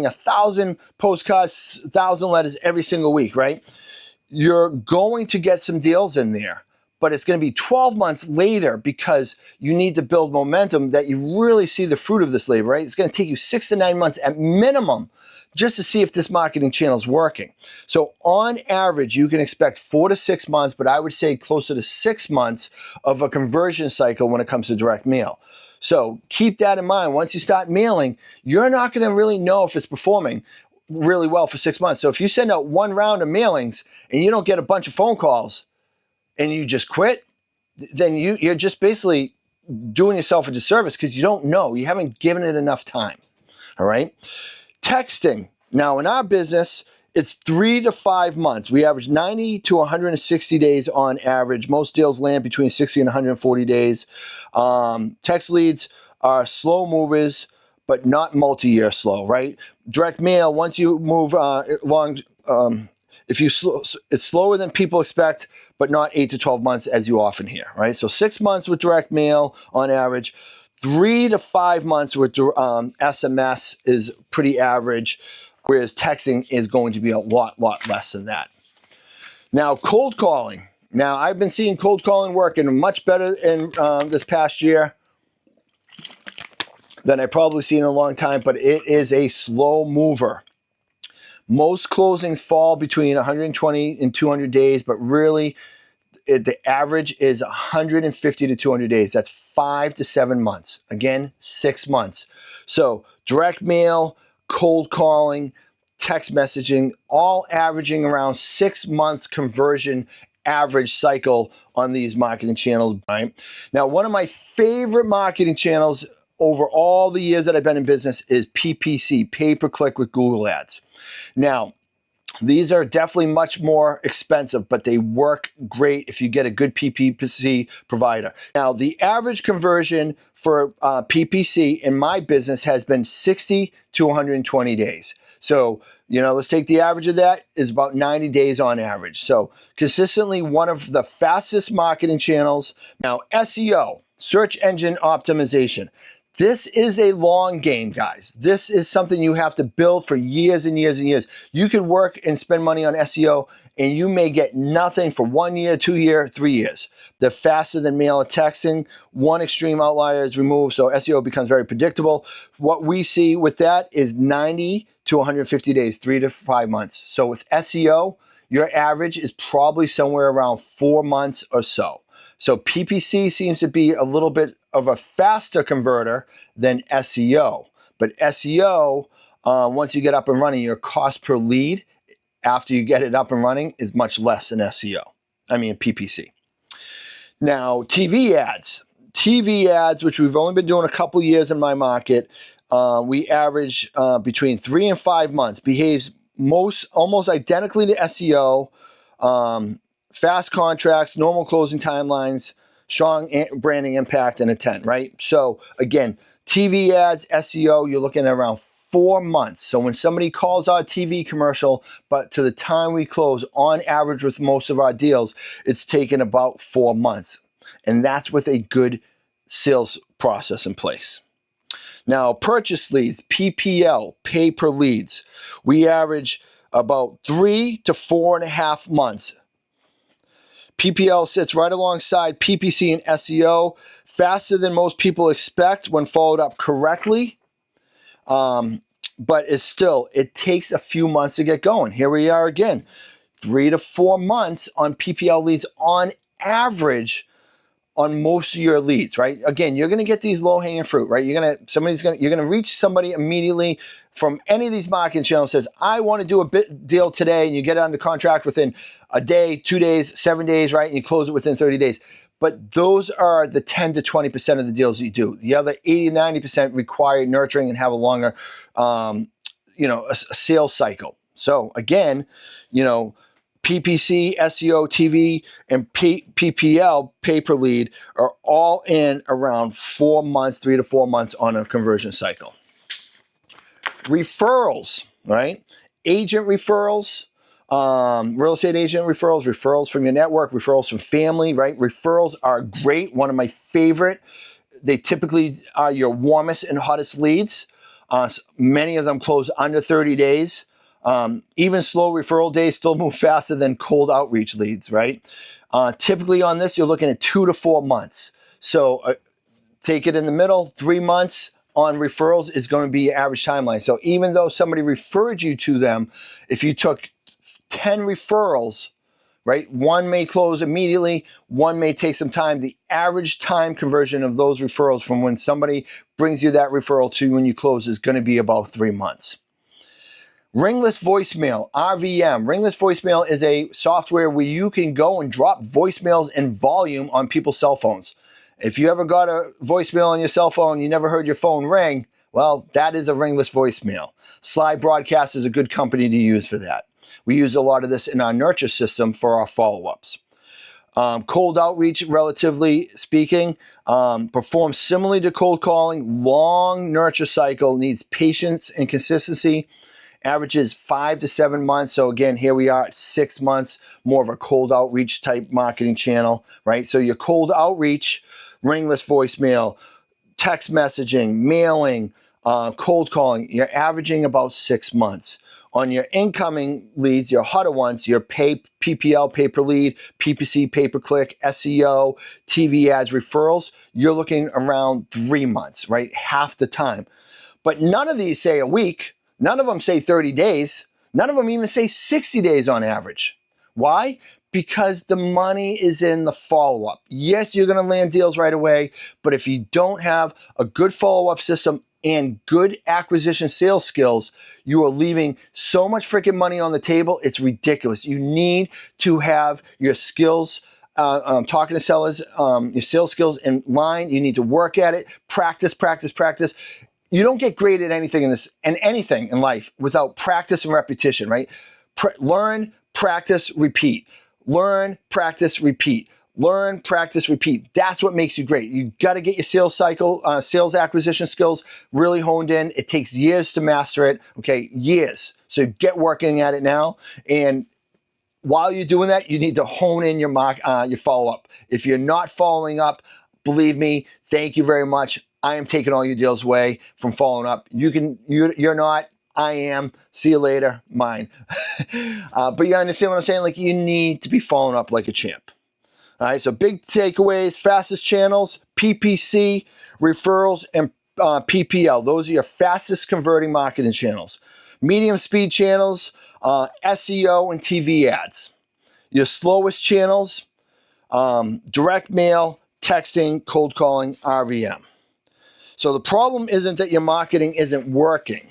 1,000 postcards, 1,000 letters every single week, right? You're going to get some deals in there, but it's going to be 12 months later because you need to build momentum that you really see the fruit of this labor, right? It's going to take you 6 to 9 months at minimum just to see if this marketing channel is working. So on average, you can expect 4 to 6 months, but I would say closer to 6 months of a conversion cycle when it comes to direct mail. So keep that in mind. Once you start mailing, you're not going to really know if it's performing really well for 6 months. So if you send out one round of mailings and you don't get a bunch of phone calls and you just quit, then you're just basically doing yourself a disservice because you don't know. You haven't given it enough time. All right. Texting. Now, in our business, it's 3 to 5 months. We average 90 to 160 days on average. Most deals land between 60 and 140 days. Text leads are slow movers, but not multi-year slow, right? Direct mail, once you move along, it's slower than people expect, but not 8 to 12 months as you often hear, right? So 6 months with direct mail on average. 3 to 5 months with SMS is pretty average, whereas texting is going to be a lot less than that. Now, cold calling. Now, I've been seeing cold calling working much better in this past year than I've probably seen in a long time, but it is a slow mover. Most closings fall between 120 and 200 days, but really, the average is 150 to 200 days. That's 5 to 7 months. Again, 6 months. So direct mail, cold calling, text messaging, all averaging around 6 months conversion average cycle on these marketing channels. Right? Now, one of my favorite marketing channels over all the years that I've been in business is PPC, pay-per-click with Google Ads. Now, these are definitely much more expensive, but they work great if you get a good PPC provider. Now, the average conversion for PPC in my business has been 60 to 120 days. So, let's take the average of that is about 90 days on average. So consistently one of the fastest marketing channels. Now, SEO, search engine optimization. This is a long game, guys. This is something you have to build for years and years and years. You could work and spend money on SEO and you may get nothing for 1 year, 2 years, 3 years. They're faster than mail or texting. One extreme outlier is removed, so SEO becomes very predictable. What we see with that is 90 to 150 days, 3 to 5 months. So with SEO, your average is probably somewhere around 4 months or so. So PPC seems to be a little bit of a faster converter than SEO. But SEO, once you get up and running, your cost per lead after you get it up and running is much less than PPC. Now, TV ads. TV ads, which we've only been doing a couple years in my market, we average between 3 and 5 months. Behaves almost identically to SEO. Fast contracts, normal closing timelines, strong branding impact and intent, right? So again, TV ads, SEO, you're looking at around 4 months. So when somebody calls our TV commercial, but to the time we close, on average with most of our deals, it's taken about 4 months. And that's with a good sales process in place. Now, purchase leads, PPL, pay per leads. We average about 3 to 4.5 months. PPL sits right alongside PPC and SEO, faster than most people expect when followed up correctly. But it takes a few months to get going. Here we are again, 3 to 4 months on PPL leads on average on most of your leads, right? Again, you're going to get these low-hanging fruit, right? You're going to reach somebody immediately from any of these marketing channels says, I want to do a deal today, and you get it under contract within a day, 2 days, 7 days, right? And you close it within 30 days. But those are the 10 to 20% of the deals that you do. The other 80, 90% require nurturing and have a longer, a sales cycle. So again, PPC, SEO, TV, and PPL, pay per lead, are all in around 4 months, 3 to 4 months on a conversion cycle. Referrals, right? Agent referrals, real estate agent referrals, referrals from your network, referrals from family, right? Referrals are great. One of my favorite. They typically are your warmest and hottest leads. Many of them close under 30 days. Even slow referral days still move faster than cold outreach leads, right? Typically on this, you're looking at 2 to 4 months. So take it in the middle, 3 months on referrals is going to be your average timeline. So even though somebody referred you to them, if you took 10 referrals, right, one may close immediately, one may take some time. The average time conversion of those referrals from when somebody brings you that referral to when you close is going to be about 3 months. Ringless voicemail, RVM. Ringless voicemail is a software where you can go and drop voicemails in volume on people's cell phones. If you ever got a voicemail on your cell phone, you never heard your phone ring, well, that is a ringless voicemail. Slide Broadcast is a good company to use for that. We use a lot of this in our nurture system for our follow-ups. Cold outreach, relatively speaking, performs similarly to cold calling. Long nurture cycle, needs patience and consistency. Averages 5 to 7 months. So again, here we are at 6 months, more of a cold outreach type marketing channel, right? So your cold outreach, ringless voicemail, text messaging, mailing, cold calling, you're averaging about 6 months. On your incoming leads, your hotter ones, your PPL, pay per lead, PPC, pay per click, SEO, TV ads, referrals, you're looking around 3 months, right? Half the time. But none of these say a week. None of them say 30 days. None of them even say 60 days on average. Why? Because the money is in the follow-up. Yes, you're going to land deals right away, but if you don't have a good follow-up system and good acquisition sales skills, you are leaving so much freaking money on the table, it's ridiculous. You need to have your skills, talking to sellers, your sales skills in line. You need to work at it, practice, practice, practice. You don't get great at anything anything in life without practice and repetition, right? Learn, practice, repeat. Learn, practice, repeat. Learn, practice, repeat. That's what makes you great. You got to get your sales cycle, sales acquisition skills really honed in. It takes years to master it. Okay, years. So get working at it now. And while you're doing that, you need to hone in your follow-up. If you're not following up, believe me, thank you very much. I am taking all your deals away from following up. You're not, I am. See you later, mine. But you understand what I'm saying? Like, you need to be following up like a champ. All right, so big takeaways, fastest channels, PPC, referrals, and PPL. Those are your fastest converting marketing channels. Medium speed channels, SEO and TV ads. Your slowest channels, direct mail, texting, cold calling, RVM. So the problem isn't that your marketing isn't working.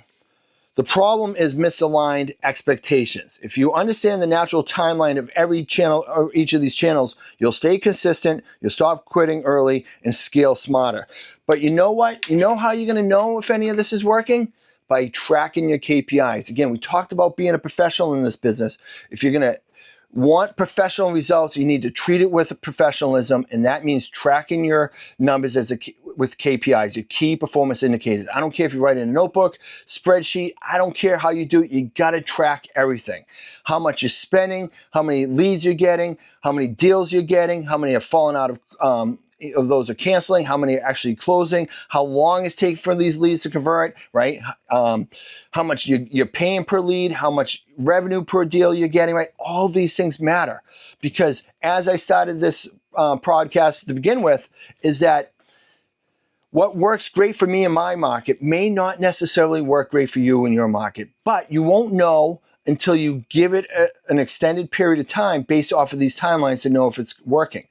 The problem is misaligned expectations. If you understand the natural timeline of every channel or each of these channels, you'll stay consistent, you'll stop quitting early, and scale smarter. But you know what? You know how you're going to know if any of this is working? By tracking your KPIs. Again, we talked about being a professional in this business. If you're going to want professional results, you need to treat it with professionalism, and that means tracking your numbers with KPIs, your key performance indicators. I don't care if you write in a notebook, spreadsheet, I don't care how you do it, you gotta track everything. How much you're spending, how many leads you're getting, how many deals you're getting, how many have fallen out of those are canceling, how many are actually closing, how long it's taking for these leads to convert, right? How much you're paying per lead, how much revenue per deal you're getting, right? All these things matter, because as I started this podcast to begin with, is that what works great for me in my market may not necessarily work great for you in your market, but you won't know until you give it an extended period of time based off of these timelines to know if it's working.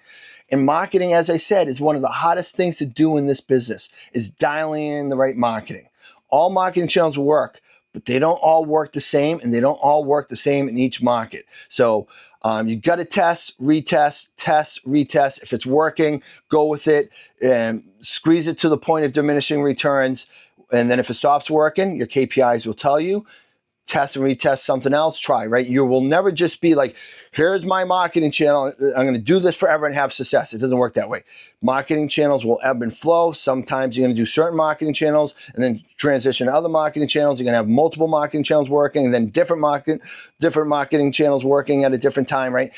And marketing, as I said, is one of the hottest things to do in this business, is dialing in the right marketing. All marketing channels work, but they don't all work the same, and they don't all work the same in each market. So you got to test, retest, test, retest. If it's working, go with it and squeeze it to the point of diminishing returns. And then if it stops working, your KPIs will tell you. Test and retest something else, try, right? You will never just be like, here's my marketing channel, I'm going to do this forever and have success. It doesn't work that way. Marketing channels will ebb and flow. Sometimes you're going to do certain marketing channels and then transition to other marketing channels. You're going to have multiple marketing channels working, and then different marketing channels working at a different time, right?